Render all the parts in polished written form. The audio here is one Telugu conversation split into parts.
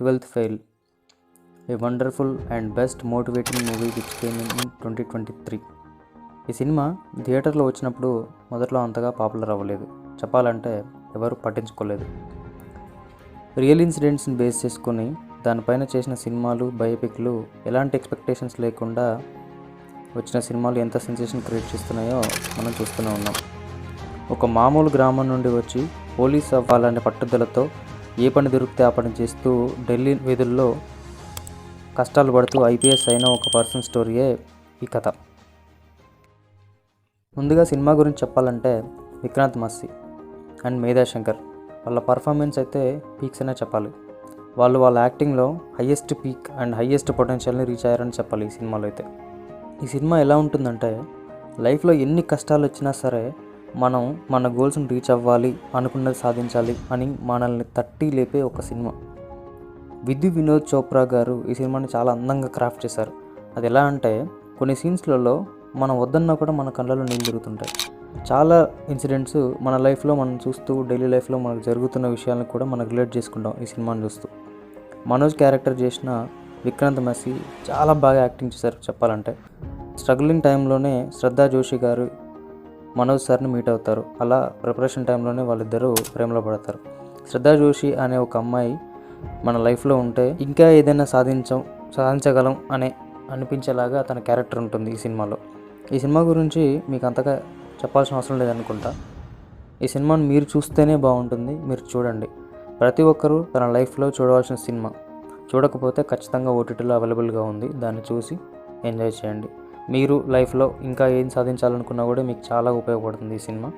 12th Fail, a wonderful and best motivating movie which came in 2023. ఈ సినిమా థియేటర్లో వచ్చినప్పుడు మొదట్లో అంతగా పాపులర్ అవ్వలేదు, చెప్పాలంటే ఎవరు పట్టించుకోలేదు. రియల్ ఇన్సిడెంట్స్ని బేస్ చేసుకొని దానిపైన చేసిన సినిమాలు, బయోపిక్లు ఎలాంటి ఎక్స్పెక్టేషన్స్ లేకుండా వచ్చిన సినిమాలు ఎంత సెన్సేషన్ క్రియేట్ చేస్తున్నాయో మనం చూస్తూనే ఉన్నాం. ఒక మామూలు గ్రామం నుండి వచ్చి పోలీస్ అవ్వాలనే పట్టుదలతో ఏ పని దొరికితే ఆ పని చేస్తూ ఢిల్లీ వీధుల్లో కష్టాలు పడుతూ ఐపీఎస్ అయిన ఒక పర్సన్ స్టోరీయే ఈ కథ. ముందుగా సినిమా గురించి చెప్పాలంటే విక్రాంత్ మాస్సీ అండ్ మేధా శంకర్ వాళ్ళ పర్ఫార్మెన్స్ అయితే పీక్స్ అనే చెప్పాలి. వాళ్ళ యాక్టింగ్లో హయ్యెస్ట్ పీక్ అండ్ హయ్యెస్ట్ పొటెన్షియల్ని రీచ్ అయ్యారని చెప్పాలి. ఈ సినిమాలో అయితే ఈ సినిమా ఎలా ఉంటుందంటే, లైఫ్లో ఎన్ని కష్టాలు వచ్చినా సరే మనం మన గోల్స్ని రీచ్ అవ్వాలి, అనుకున్నది సాధించాలి అని మనల్ని తట్టి లేపే ఒక సినిమా. వినోద్ చోప్రా గారు ఈ సినిమాని చాలా అందంగా క్రాఫ్ట్ చేశారు. అది ఎలా అంటే, కొన్ని సీన్స్లలో మనం వద్దన్నా కూడా మన కళ్ళలో నీళ్ళు తిరుగుతుంటాయి. చాలా ఇన్సిడెంట్స్ మన లైఫ్లో మనం చూస్తూ, డైలీ లైఫ్లో మనకు జరుగుతున్న విషయాలను కూడా మనం రిలేట్ చేసుకుంటాం ఈ సినిమాని చూస్తూ. మనోజ్ క్యారెక్టర్ చేసిన విక్రాంత్ మాస్సీ చాలా బాగా యాక్టింగ్ చేశారు. చెప్పాలంటే స్ట్రగ్లింగ్ టైంలోనే శ్రద్ధా జోషి గారు మనోజ్ సార్ని మీట్ అవుతారు. అలా ప్రిపరేషన్ టైంలోనే వాళ్ళిద్దరూ ప్రేమలో పడతారు. శ్రద్ధా జోషి అనే ఒక అమ్మాయి మన లైఫ్లో ఉంటే ఇంకా ఏదైనా సాధించగలం అనిపించేలాగా తన క్యారెక్టర్ ఉంటుంది ఈ సినిమాలో. ఈ సినిమా గురించి మీకు అంతగా చెప్పాల్సిన అవసరం లేదనుకుంటా. ఈ సినిమాను మీరు చూస్తేనే బాగుంటుంది, మీరు చూడండి. ప్రతి ఒక్కరూ తన లైఫ్లో చూడవలసిన సినిమా. చూడకపోతే ఖచ్చితంగా ఓటీటీలో అవైలబుల్గా ఉంది, దాన్ని చూసి ఎంజాయ్ చేయండి. మీరు లైఫ్లో ఇంకా ఏం సాధించాలనుకున్నా కూడా మీకు చాలా ఉపయోగపడుతుంది ఈ cinema,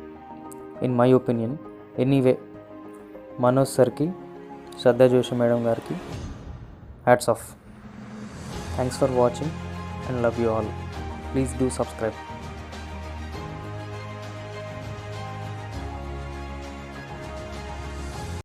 in my opinion. Anyway, Manoj సార్కి, శ్రద్ధా జోషి మేడం గారికి hats off. Thanks for watching and love you all. Please do subscribe.